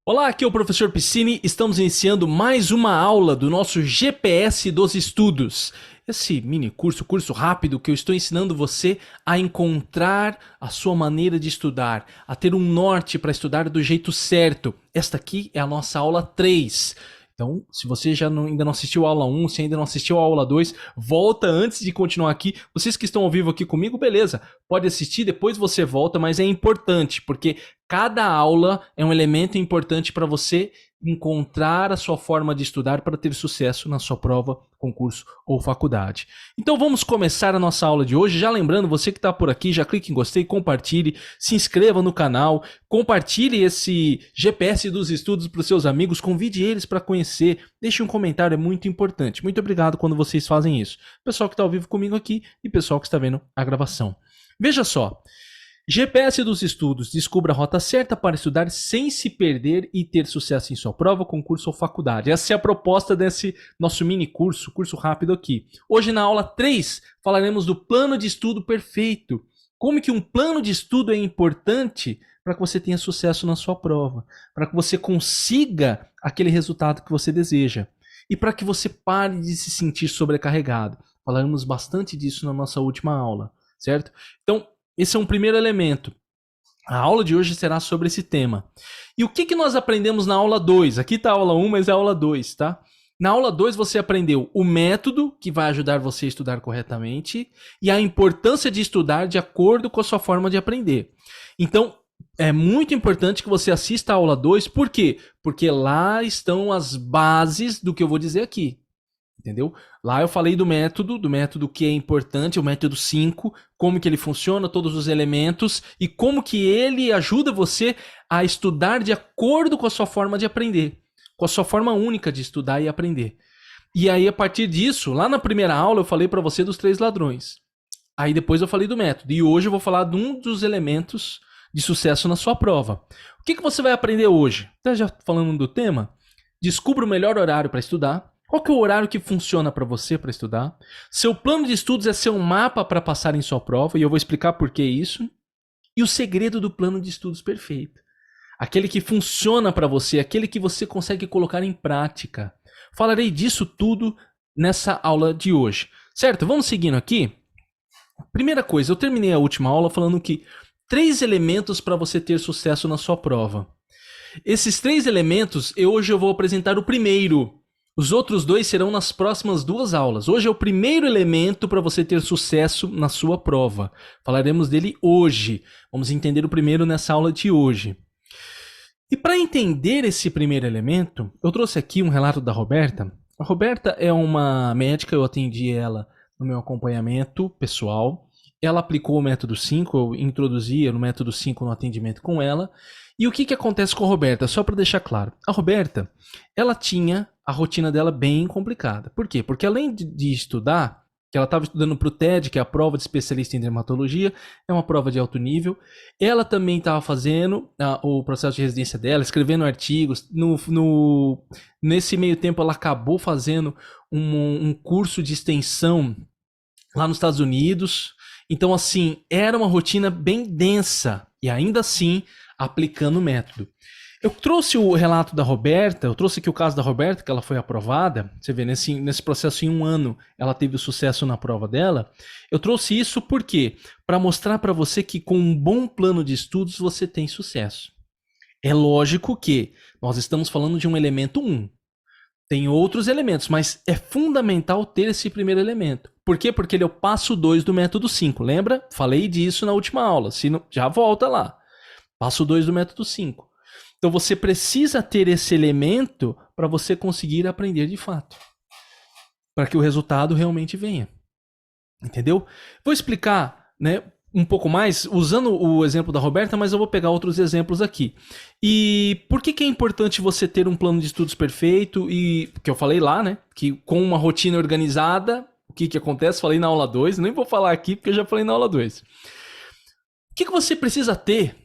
Olá, aqui é o professor Piscine. Estamos iniciando mais uma aula do nosso GPS dos estudos. Esse mini curso rápido que eu estou ensinando você a encontrar a sua maneira de estudar, a ter um norte para estudar do jeito certo. Esta aqui é a nossa aula 3. Então, se você ainda não assistiu a aula 1, se ainda não assistiu a aula 2, volta antes de continuar aqui. Vocês que estão ao vivo aqui comigo, beleza, pode assistir, depois você volta, mas é importante, porque cada aula é um elemento importante para você encontrar a sua forma de estudar para ter sucesso na sua prova, concurso ou faculdade. Então vamos começar a nossa aula de hoje. Já lembrando, você que está por aqui, já clique em gostei, compartilhe, se inscreva no canal, compartilhe esse GPS dos estudos para os seus amigos, convide eles para conhecer, deixe um comentário, é muito importante. Muito obrigado quando vocês fazem isso. Pessoal que está ao vivo comigo aqui e pessoal que está vendo a gravação. Veja só. GPS dos estudos. Descubra a rota certa para estudar sem se perder e ter sucesso em sua prova, concurso ou faculdade. Essa é a proposta desse nosso mini curso rápido aqui. Hoje na aula 3 falaremos do plano de estudo perfeito. Como que um plano de estudo é importante para que você tenha sucesso na sua prova, para que você consiga aquele resultado que você deseja e para que você pare de se sentir sobrecarregado. Falaremos bastante disso na nossa última aula, certo? Então, esse é um primeiro elemento. A aula de hoje será sobre esse tema. E o que nós aprendemos na aula 2? Aqui está a aula 1, mas é a aula 2, tá? Na aula 2 você aprendeu o método que vai ajudar você a estudar corretamente e a importância de estudar de acordo com a sua forma de aprender. Então, é muito importante que você assista a aula 2. Por quê? Porque lá estão as bases do que eu vou dizer aqui. Entendeu? Lá eu falei do método que é importante, o método 5, como que ele funciona, todos os elementos e como que ele ajuda você a estudar de acordo com a sua forma de aprender, com a sua forma única de estudar e aprender. E aí, a partir disso, lá na primeira aula eu falei para você dos 3 ladrões. Aí depois eu falei do método. E hoje eu vou falar de um dos elementos de sucesso na sua prova. O que você vai aprender hoje? Tá já falando do tema? Descubra o melhor horário para estudar. Qual que é o horário que funciona para você para estudar? Seu plano de estudos é seu mapa para passar em sua prova, e eu vou explicar por que isso. E o segredo do plano de estudos perfeito. Aquele que funciona para você, aquele que você consegue colocar em prática. Falarei disso tudo nessa aula de hoje. Certo? Vamos seguindo aqui? Primeira coisa, eu terminei a última aula falando que 3 elementos para você ter sucesso na sua prova. Esses 3 elementos, hoje eu vou apresentar o primeiro. Os outros 2 serão nas próximas 2 aulas. Hoje é o primeiro elemento para você ter sucesso na sua prova. Falaremos dele hoje. Vamos entender o primeiro nessa aula de hoje. E para entender esse primeiro elemento, eu trouxe aqui um relato da Roberta. A Roberta é uma médica, eu atendi ela no meu acompanhamento pessoal. Ela aplicou o método 5, eu introduzia no método 5 no atendimento com ela. E o que acontece com a Roberta? Só para deixar claro. A Roberta, ela tinha a rotina dela bem complicada. Por quê? Porque além de estudar, que ela estava estudando para o TED, que é a prova de especialista em dermatologia, é uma prova de alto nível, ela também estava fazendo o processo de residência dela, escrevendo artigos. Nesse meio tempo, ela acabou fazendo um curso de extensão lá nos Estados Unidos. Então, assim, era uma rotina bem densa e ainda assim aplicando o método. Eu trouxe o relato da Roberta, eu trouxe aqui o caso da Roberta, que ela foi aprovada. Você vê, nesse processo em 1 ano, ela teve o sucesso na prova dela. Eu trouxe isso por quê? Para mostrar para você que com um bom plano de estudos você tem sucesso. É lógico que nós estamos falando de um elemento 1. Tem outros elementos, mas é fundamental ter esse primeiro elemento. Por quê? Porque ele é o passo 2 do método 5. Lembra? Falei disso na última aula. Se não, já volta lá. Passo 2 do método 5. Então você precisa ter esse elemento para você conseguir aprender de fato. Para que o resultado realmente venha. Entendeu? Vou explicar, né, um pouco mais usando o exemplo da Roberta, mas eu vou pegar outros exemplos aqui. E por que é importante você ter um plano de estudos perfeito? E que eu falei lá, né? Que com uma rotina organizada, o que acontece? Falei na aula 2, nem vou falar aqui porque eu já falei na aula 2. O que você precisa ter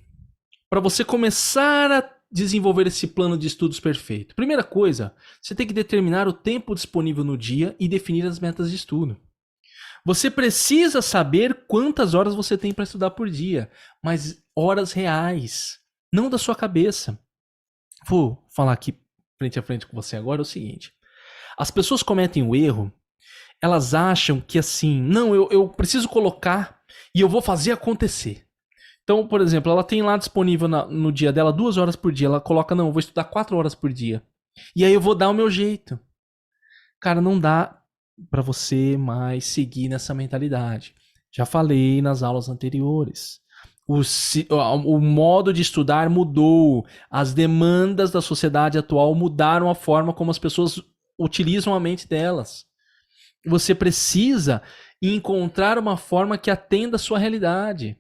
para você começar a desenvolver esse plano de estudos perfeito? Primeira coisa, você tem que determinar o tempo disponível no dia e definir as metas de estudo. Você precisa saber quantas horas você tem para estudar por dia, mas horas reais, não da sua cabeça. vou falar aqui frente a frente com você agora é o seguinte. As pessoas cometem o erro, elas acham que assim, não, eu preciso colocar e eu vou fazer acontecer. Então, por exemplo, ela tem lá disponível no dia dela 2 horas por dia, ela coloca, não, eu vou estudar 4 horas por dia. E aí eu vou dar o meu jeito. Cara, não dá pra você mais seguir nessa mentalidade. Já falei nas aulas anteriores. O modo de estudar mudou. As demandas da sociedade atual mudaram a forma como as pessoas utilizam a mente delas. Você precisa encontrar uma forma que atenda a sua realidade.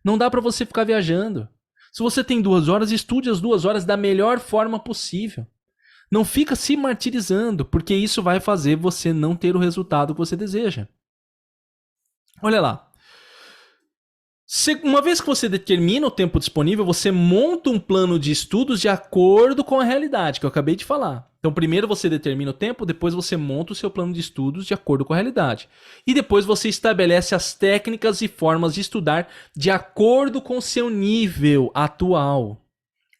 Não dá para você ficar viajando. Se você tem 2 horas, estude as 2 horas da melhor forma possível. Não fica se martirizando, porque isso vai fazer você não ter o resultado que você deseja. Olha lá. Uma vez que você determina o tempo disponível, você monta um plano de estudos de acordo com a realidade, que eu acabei de falar. Então, primeiro você determina o tempo, depois você monta o seu plano de estudos de acordo com a realidade. E depois você estabelece as técnicas e formas de estudar de acordo com o seu nível atual.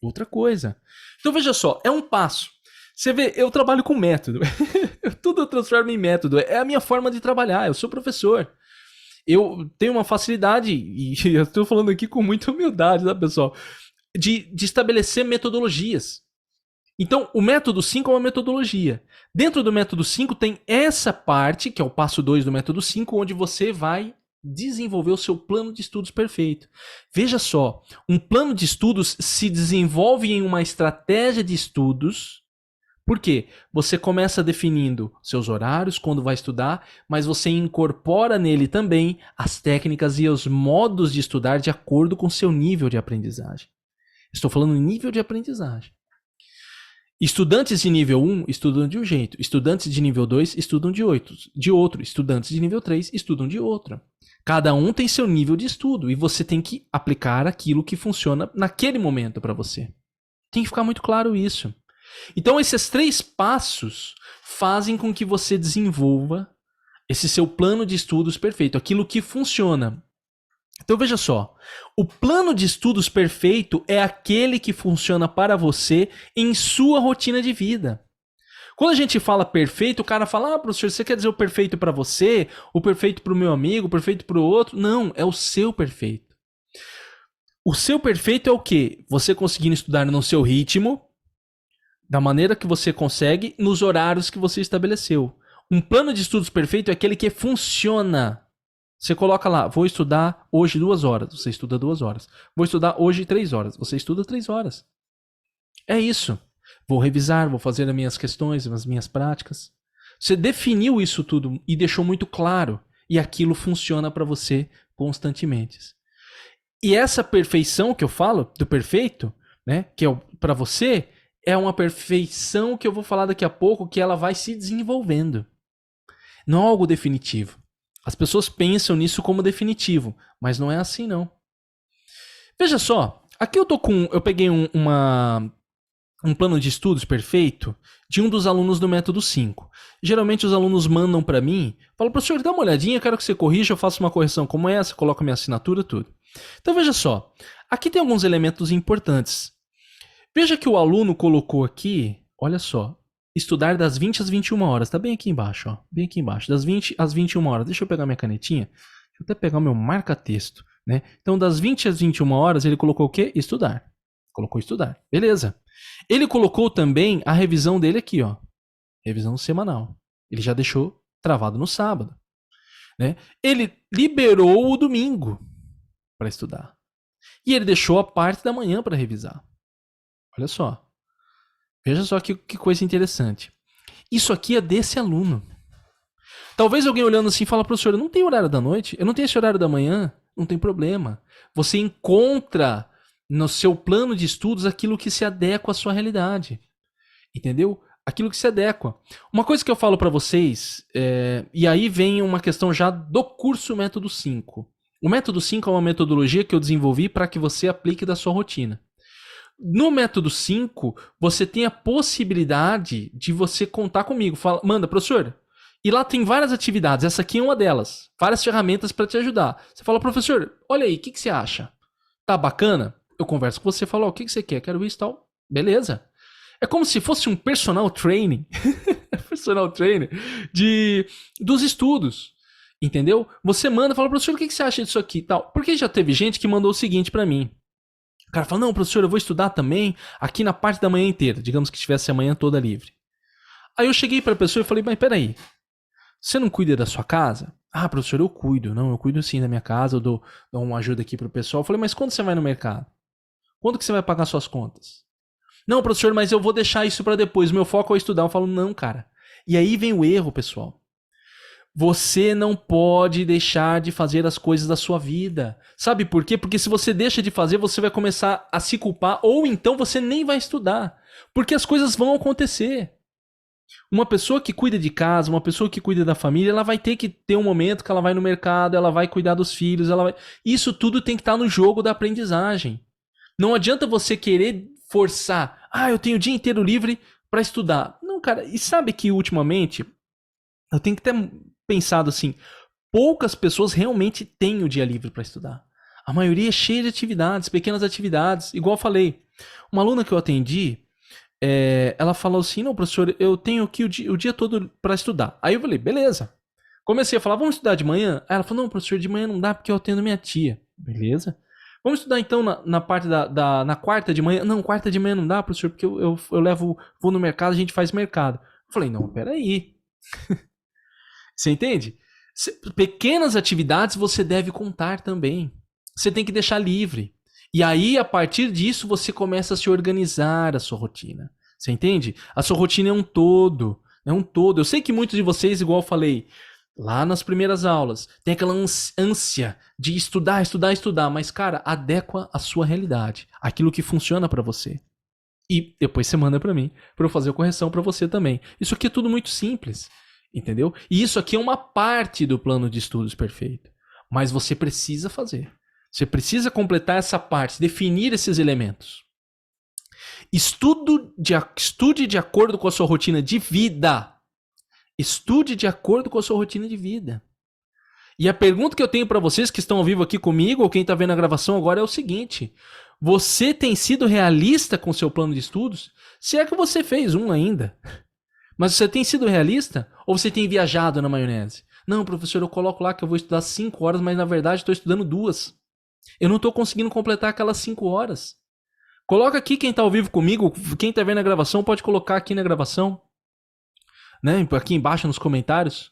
Outra coisa. Então, veja só, é um passo. Você vê, eu trabalho com método. Tudo eu transformo em método. É a minha forma de trabalhar. Eu sou professor. Eu tenho uma facilidade, e eu estou falando aqui com muita humildade, tá, pessoal? De estabelecer metodologias. Então, o método 5 é uma metodologia. Dentro do método 5 tem essa parte, que é o passo 2 do método 5, onde você vai desenvolver o seu plano de estudos perfeito. Veja só, um plano de estudos se desenvolve em uma estratégia de estudos. Por quê? Você começa definindo seus horários, quando vai estudar, mas você incorpora nele também as técnicas e os modos de estudar de acordo com seu nível de aprendizagem. Estou falando em nível de aprendizagem. Estudantes de nível 1 estudam de um jeito, estudantes de nível 2 estudam de outro, estudantes de nível 3 estudam de outro. Cada um tem seu nível de estudo e você tem que aplicar aquilo que funciona naquele momento para você. Tem que ficar muito claro isso. Então, esses 3 passos fazem com que você desenvolva esse seu plano de estudos perfeito, aquilo que funciona. Então, veja só, o plano de estudos perfeito é aquele que funciona para você em sua rotina de vida. Quando a gente fala perfeito, o cara fala, professor, você quer dizer o perfeito para você, o perfeito para o meu amigo, o perfeito para o outro? Não, é o seu perfeito. O seu perfeito é o quê? Você conseguindo estudar no seu ritmo, da maneira que você consegue, nos horários que você estabeleceu. Um plano de estudos perfeito é aquele que funciona. Você coloca lá, vou estudar hoje 2 horas, você estuda 2 horas. Vou estudar hoje 3 horas, você estuda 3 horas. É isso. Vou revisar, vou fazer as minhas questões, as minhas práticas. Você definiu isso tudo e deixou muito claro. E aquilo funciona para você constantemente. E essa perfeição que eu falo, do perfeito, né, que é para você, é uma perfeição que eu vou falar daqui a pouco, que ela vai se desenvolvendo. Não é algo definitivo. As pessoas pensam nisso como definitivo, mas não é assim não. Veja só, aqui eu peguei um plano de estudos perfeito de um dos alunos do método 5. Geralmente os alunos mandam para mim, falam, professor, dá uma olhadinha, eu quero que você corrija, eu faço uma correção como essa, coloco minha assinatura, tudo. Então veja só, aqui tem alguns elementos importantes. Veja que o aluno colocou aqui, olha só, estudar das 20 às 21 horas. Tá bem aqui embaixo, ó. Bem aqui embaixo. Das 20 às 21 horas. Deixa eu pegar minha canetinha. Deixa eu até pegar o meu marca-texto, né? Então, das 20 às 21 horas, ele colocou o quê? Estudar. Colocou estudar. Beleza. Ele colocou também a revisão dele aqui, ó. Revisão semanal. Ele já deixou travado no sábado, né? Ele liberou o domingo para estudar. E ele deixou a parte da manhã para revisar. Olha só. Veja só que coisa interessante. Isso aqui é desse aluno. Talvez alguém olhando assim fala, professor, eu não tenho horário da noite, eu não tenho esse horário da manhã, não tem problema. Você encontra no seu plano de estudos aquilo que se adequa à sua realidade. Entendeu? Aquilo que se adequa. Uma coisa que eu falo para vocês, e aí vem uma questão já do curso Método 5. O Método 5 é uma metodologia que eu desenvolvi para que você aplique da sua rotina. No método 5, você tem a possibilidade de você contar comigo. Fala, manda, professor. E lá tem várias atividades. Essa aqui é uma delas. Várias ferramentas para te ajudar. Você fala, professor, olha aí, o que você acha? Tá bacana? Eu converso com você, falo, o que você quer? Quero isso e tal. Beleza. É como se fosse um personal training, personal trainer dos estudos. Entendeu? Você manda, fala, professor, o que você acha disso aqui e tal? Porque já teve gente que mandou o seguinte pra mim. O cara fala, não, professor, eu vou estudar também aqui na parte da manhã inteira. Digamos que tivesse a manhã toda livre. Aí eu cheguei pra pessoa e falei, mas peraí, você não cuida da sua casa? Ah, professor, eu cuido. Não, eu cuido sim da minha casa, eu dou uma ajuda aqui pro pessoal. Eu falei, mas quando você vai no mercado? Quando que você vai pagar suas contas? Não, professor, mas eu vou deixar isso pra depois. Meu foco é estudar. Eu falo, não, cara. E aí vem o erro, pessoal. Você não pode deixar de fazer as coisas da sua vida. Sabe por quê? Porque se você deixa de fazer, você vai começar a se culpar, ou então você nem vai estudar. Porque as coisas vão acontecer. Uma pessoa que cuida de casa, uma pessoa que cuida da família, ela vai ter que ter um momento que ela vai no mercado, ela vai cuidar dos filhos, ela vai... Isso tudo tem que estar no jogo da aprendizagem. Não adianta você querer forçar. Ah, eu tenho o dia inteiro livre para estudar. Não, cara, e sabe que ultimamente eu tenho que ter pensado assim, poucas pessoas realmente têm o dia livre para estudar. A maioria é cheia de atividades, pequenas atividades. Igual eu falei, uma aluna que eu atendi, ela falou assim, não, professor, eu tenho aqui o dia todo para estudar. Aí eu falei, beleza. Comecei a falar, vamos estudar de manhã? Aí ela falou, não, professor, de manhã não dá porque eu atendo minha tia. Beleza. Vamos estudar então na parte na quarta de manhã? Não, quarta de manhã não dá, professor, porque eu vou no mercado, a gente faz mercado. Eu falei, não, peraí. Você entende? Pequenas atividades você deve contar também. Você tem que deixar livre. E aí, a partir disso, você começa a se organizar a sua rotina. Você entende? A sua rotina é um todo. É um todo. Eu sei que muitos de vocês, igual eu falei, lá nas primeiras aulas, tem aquela ânsia de estudar, estudar, estudar. Mas, cara, adequa a sua realidade. Aquilo que funciona para você. E depois você manda para mim, para eu fazer a correção para você também. Isso aqui é tudo muito simples. Entendeu? E isso aqui é uma parte do plano de estudos perfeito. Mas você precisa fazer. Você precisa completar essa parte, definir esses elementos. Estude de acordo com a sua rotina de vida. Estude de acordo com a sua rotina de vida. E a pergunta que eu tenho para vocês que estão ao vivo aqui comigo, ou quem está vendo a gravação agora, é o seguinte: você tem sido realista com o seu plano de estudos? Se é que você fez um ainda. Mas você tem sido realista? Ou você tem viajado na maionese? Não, professor, eu coloco lá que eu vou estudar 5 horas, mas na verdade estou estudando 2. Eu não estou conseguindo completar aquelas 5 horas. Coloca aqui quem está ao vivo comigo, quem está vendo a gravação, pode colocar aqui na gravação. Né? Aqui embaixo nos comentários.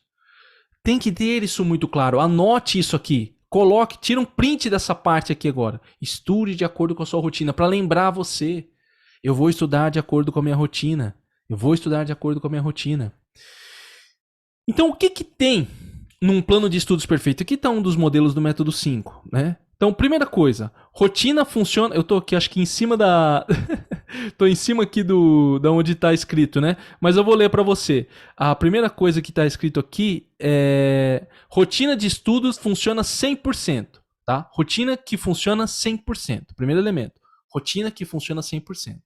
Tem que ter isso muito claro. Anote isso aqui. Coloque, tira um print dessa parte aqui agora. Estude de acordo com a sua rotina, para lembrar você. Eu vou estudar de acordo com a minha rotina. Eu vou estudar de acordo com a minha rotina. Então, o que tem num plano de estudos perfeito? Aqui está um dos modelos do método 5, né? Então, primeira coisa, rotina funciona... Eu estou aqui, acho que em cima da... Estou em cima aqui da onde está escrito, né? Mas eu vou ler para você. A primeira coisa que está escrito aqui é... Rotina de estudos funciona 100%, tá? Rotina que funciona 100%. Primeiro elemento. Rotina que funciona 100%.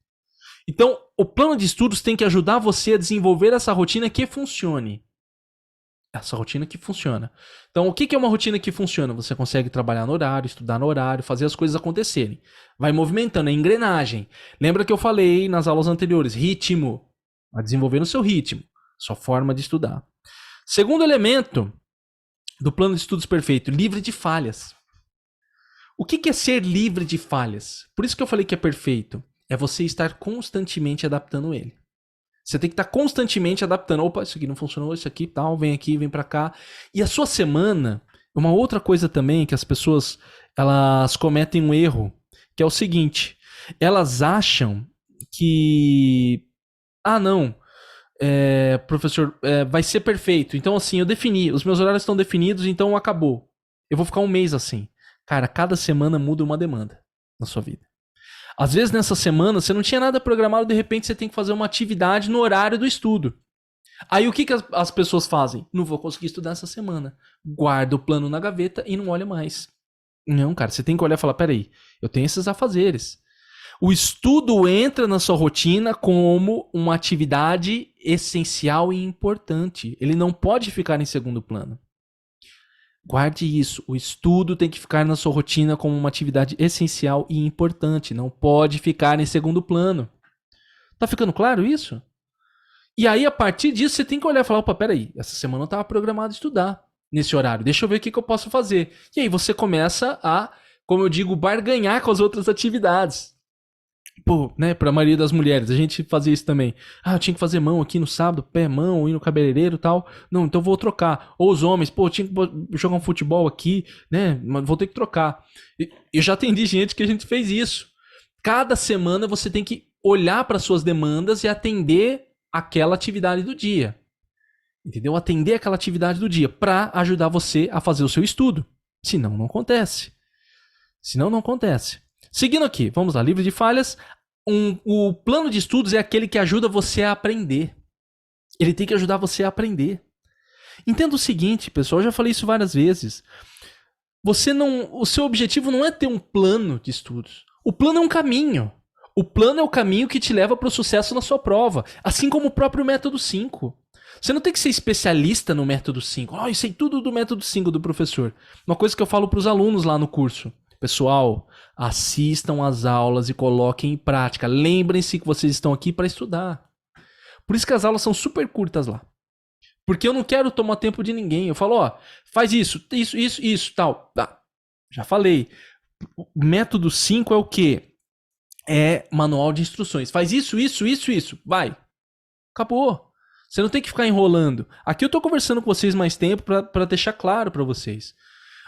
Então, o plano de estudos tem que ajudar você a desenvolver essa rotina que funcione. Essa rotina que funciona. Então, o que é uma rotina que funciona? Você consegue trabalhar no horário, estudar no horário, fazer as coisas acontecerem. Vai movimentando, é engrenagem. Lembra que eu falei nas aulas anteriores? Ritmo. Vai desenvolver no seu ritmo, sua forma de estudar. Segundo elemento do plano de estudos perfeito, livre de falhas. O que é ser livre de falhas? Por isso que eu falei que é perfeito. É você estar constantemente adaptando ele. Você tem que estar constantemente adaptando. Opa, isso aqui não funcionou, isso aqui tal, vem aqui, vem pra cá. E a sua semana, uma outra coisa também que as pessoas, elas cometem um erro, que é o seguinte, elas acham que, não, professor, vai ser perfeito. Então assim, eu defini, os meus horários estão definidos, então acabou. Eu vou ficar um mês assim. Cara, cada semana muda uma demanda na sua vida. Às vezes nessa semana você não tinha nada programado, de repente você tem que fazer uma atividade no horário do estudo. Aí o que as pessoas fazem? Não vou conseguir estudar essa semana. Guarda o plano na gaveta e não olha mais. Não, cara, você tem que olhar e falar, peraí, eu tenho esses afazeres. O estudo entra na sua rotina como uma atividade essencial e importante. Ele não pode ficar em segundo plano. Guarde isso, o estudo tem que ficar na sua rotina como uma atividade essencial e importante, não pode ficar em segundo plano. Tá ficando claro isso? E aí, a partir disso, você tem que olhar e falar, opa, peraí, essa semana eu estava programado estudar nesse horário, deixa eu ver o que eu posso fazer. E aí você começa a, como eu digo, barganhar com as outras atividades. Pô, né, pra maioria das mulheres, a gente fazia isso também. Ah, eu tinha que fazer mão aqui no sábado, pé, mão, ir no cabeleireiro e tal. Não, então vou trocar. Ou os homens, pô, eu tinha que jogar um futebol aqui, né, mas vou ter que trocar. Eu já atendi gente que a gente fez isso. Cada semana você tem que olhar para suas demandas e atender aquela atividade do dia. Entendeu? Atender aquela atividade do dia para ajudar você a fazer o seu estudo. Senão não acontece. Senão não acontece. Seguindo aqui, vamos lá, livro de falhas. O plano de estudos é aquele que ajuda você a aprender. Ele tem que ajudar você a aprender. Entenda o seguinte, pessoal, eu já falei isso várias vezes. O seu objetivo não é ter um plano de estudos. O plano é um caminho. O plano é o caminho que te leva para o sucesso na sua prova, assim como o próprio método 5. Você não tem que ser especialista no método 5. Eu sei tudo do método 5 do professor. Uma coisa que eu falo para os alunos lá no curso. Pessoal, assistam às aulas e coloquem em prática. Lembrem-se que vocês estão aqui para estudar. Por isso que as aulas são super curtas lá. Porque eu não quero tomar tempo de ninguém. Eu falo, faz isso, tal. Tá, já falei. O método 5 é o quê? É manual de instruções. Faz isso. Vai. Acabou. Você não tem que ficar enrolando. Aqui eu tô conversando com vocês mais tempo para deixar claro para vocês.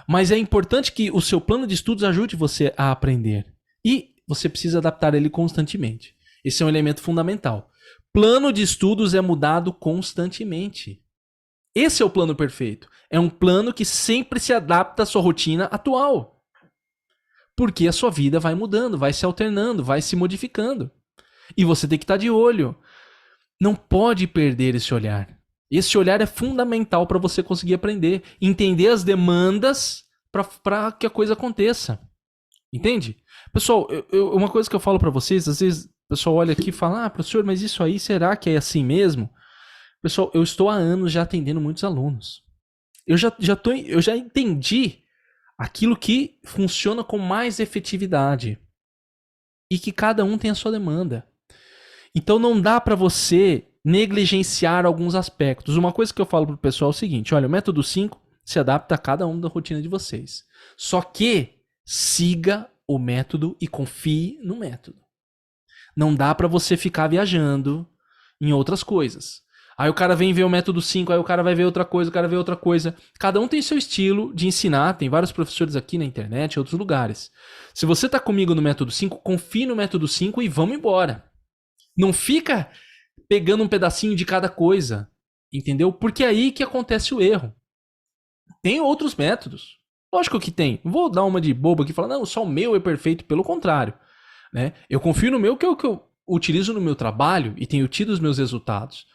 Mas é importante que o seu plano de estudos ajude você a aprender. E você precisa adaptar ele constantemente. Esse é um elemento fundamental. Plano de estudos é mudado constantemente. Esse é o plano perfeito. É um plano que sempre se adapta à sua rotina atual. Porque a sua vida vai mudando, vai se alternando, vai se modificando. E você tem que estar de olho. Não pode perder esse olhar. Esse olhar é fundamental para você conseguir aprender. Entender as demandas para que a coisa aconteça. Entende? Pessoal, uma coisa que eu falo para vocês, às vezes o pessoal olha aqui e fala, professor, mas isso aí, será que é assim mesmo? Pessoal, eu estou há anos já atendendo muitos alunos. Eu já entendi aquilo que funciona com mais efetividade. E que cada um tem a sua demanda. Então não dá para você negligenciar alguns aspectos. Uma coisa que eu falo pro pessoal é o seguinte, olha, o método 5 se adapta a cada um da rotina de vocês. Só que siga o método e confie no método. Não dá para você ficar viajando em outras coisas. Aí o cara vem ver o método 5, aí o cara vai ver outra coisa, o cara vê outra coisa. Cada um tem seu estilo de ensinar, tem vários professores aqui na internet, em outros lugares. Se você tá comigo no método 5, confie no método 5 e vamos embora. Não fica pegando um pedacinho de cada coisa, entendeu? Porque é aí que acontece o erro. Tem outros métodos. Lógico que tem. Não vou dar uma de bobo aqui e falar, não, só o meu é perfeito. Pelo contrário. Né? Eu confio no meu, que é o que eu utilizo no meu trabalho e tenho tido os meus resultados.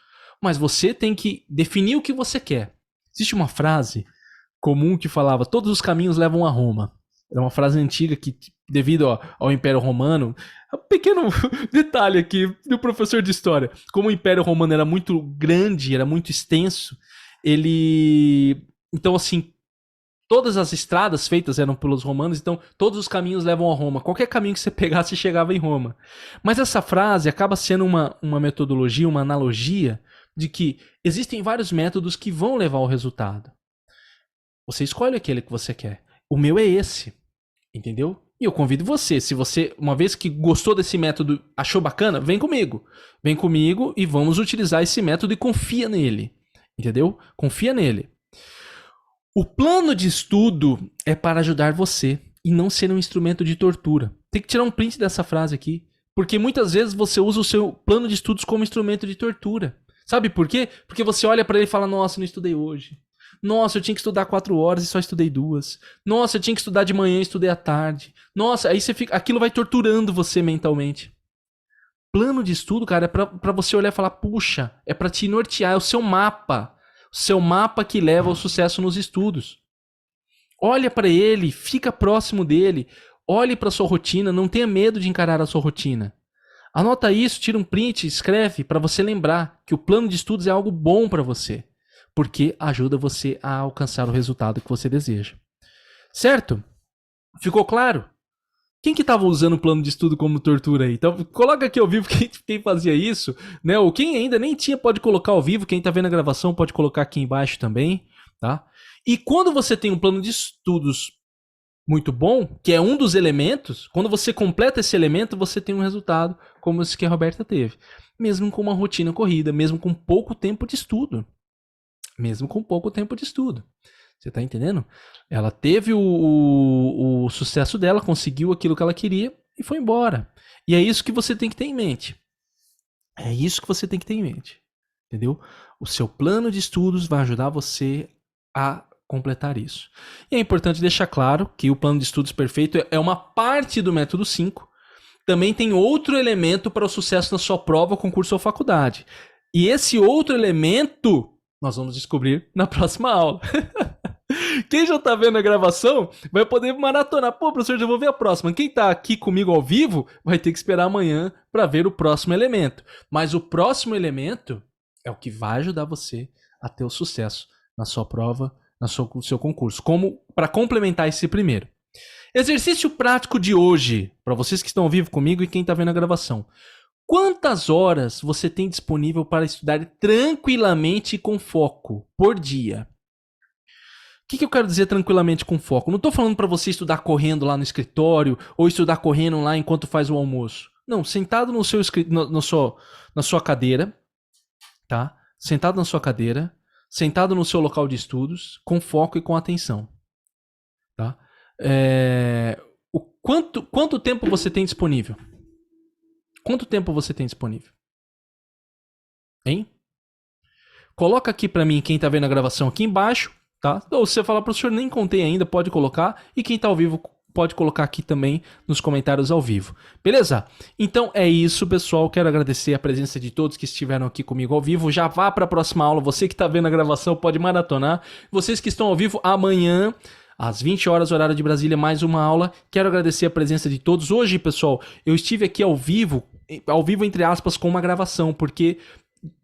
Mas você tem que definir o que você quer. Existe uma frase comum que falava, todos os caminhos levam a Roma. Era uma frase antiga que, devido ao Império Romano, um pequeno detalhe aqui do professor de história, como o Império Romano era muito grande, era muito extenso, então assim, todas as estradas feitas eram pelos romanos, então todos os caminhos levam a Roma. Qualquer caminho que você pegasse chegava em Roma. Mas essa frase acaba sendo uma metodologia, uma analogia de que existem vários métodos que vão levar ao resultado. Você escolhe aquele que você quer. O meu é esse. Entendeu? E eu convido você, se você, uma vez que gostou desse método, achou bacana, vem comigo. Vem comigo e vamos utilizar esse método e confia nele. Entendeu? Confia nele. O plano de estudo é para ajudar você e não ser um instrumento de tortura. Tem que tirar um print dessa frase aqui. Porque muitas vezes você usa o seu plano de estudos como instrumento de tortura. Sabe por quê? Porque você olha para ele e fala, nossa, não estudei hoje. Nossa, eu tinha que estudar 4 horas e só estudei 2. Nossa, eu tinha que estudar de manhã e estudei à tarde. Nossa, aí você fica, aquilo vai torturando você mentalmente. Plano de estudo, cara, é pra você olhar e falar, puxa, é pra te nortear, é o seu mapa. O seu mapa que leva ao sucesso nos estudos. Olha pra ele, fica próximo dele, olhe pra sua rotina, não tenha medo de encarar a sua rotina. Anota isso, tira um print, escreve pra você lembrar que o plano de estudos é algo bom pra você. Porque ajuda você a alcançar o resultado que você deseja. Certo? Ficou claro? Quem que tava usando o plano de estudo como tortura aí? Então, coloca aqui ao vivo quem fazia isso, né? Ou quem ainda nem tinha pode colocar ao vivo, quem tá vendo a gravação pode colocar aqui embaixo também, tá? E quando você tem um plano de estudos muito bom, que é um dos elementos, quando você completa esse elemento, você tem um resultado como esse que a Roberta teve. Mesmo com uma rotina corrida, mesmo com pouco tempo de estudo. Mesmo com pouco tempo de estudo. Você tá entendendo? Ela teve o sucesso dela, conseguiu aquilo que ela queria e foi embora. E é isso que você tem que ter em mente. É isso que você tem que ter em mente. Entendeu? O seu plano de estudos vai ajudar você a completar isso. E é importante deixar claro que o plano de estudos perfeito é uma parte do método 5. Também tem outro elemento para o sucesso na sua prova, concurso ou faculdade. E esse outro elemento nós vamos descobrir na próxima aula. Quem já tá vendo a gravação vai poder maratonar. Pô, professor, já vou ver a próxima. Quem tá aqui comigo ao vivo vai ter que esperar amanhã para ver o próximo elemento. Mas o próximo elemento é o que vai ajudar você a ter o sucesso na sua prova, no seu concurso. Como para complementar esse primeiro. Exercício prático de hoje, para vocês que estão ao vivo comigo e quem tá vendo a gravação. Quantas horas você tem disponível para estudar tranquilamente e com foco por dia? O que eu quero dizer tranquilamente com foco? Não estou falando para você estudar correndo lá no escritório ou estudar correndo lá enquanto faz o almoço. Não, sentado no seu na sua cadeira, tá? Sentado na sua cadeira, sentado no seu local de estudos, com foco e com atenção, tá? Quanto tempo você tem disponível? Quanto tempo você tem disponível? Hein? Coloca aqui para mim quem está vendo a gravação aqui embaixo. Tá? Ou se você falar, professor, nem contei ainda, pode colocar. E quem está ao vivo pode colocar aqui também nos comentários ao vivo. Beleza? Então é isso, pessoal. Quero agradecer a presença de todos que estiveram aqui comigo ao vivo. Já vá para a próxima aula. Você que está vendo a gravação pode maratonar. Vocês que estão ao vivo, amanhã, às 20 horas, horário de Brasília, mais uma aula. Quero agradecer a presença de todos. Hoje, pessoal, eu estive aqui ao vivo entre aspas, com uma gravação, porque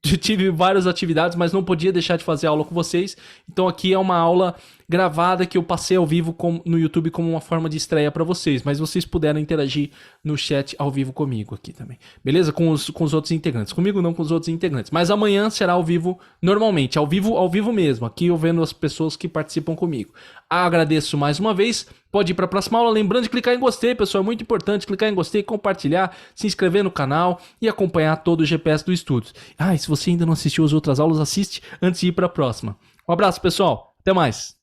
tive várias atividades, mas não podia deixar de fazer aula com vocês. Então aqui é uma aula gravada que eu passei ao vivo no YouTube como uma forma de estreia para vocês, mas vocês puderam interagir no chat ao vivo comigo aqui também, beleza? Com os outros integrantes, comigo não, com os outros integrantes, mas amanhã será ao vivo normalmente, ao vivo mesmo, aqui eu vendo as pessoas que participam comigo. Agradeço mais uma vez, pode ir para a próxima aula, lembrando de clicar em gostei, pessoal, é muito importante clicar em gostei, compartilhar, se inscrever no canal e acompanhar todo o GPS do Estudos. E se você ainda não assistiu as outras aulas, assiste antes de ir para a próxima. Um abraço, pessoal, até mais!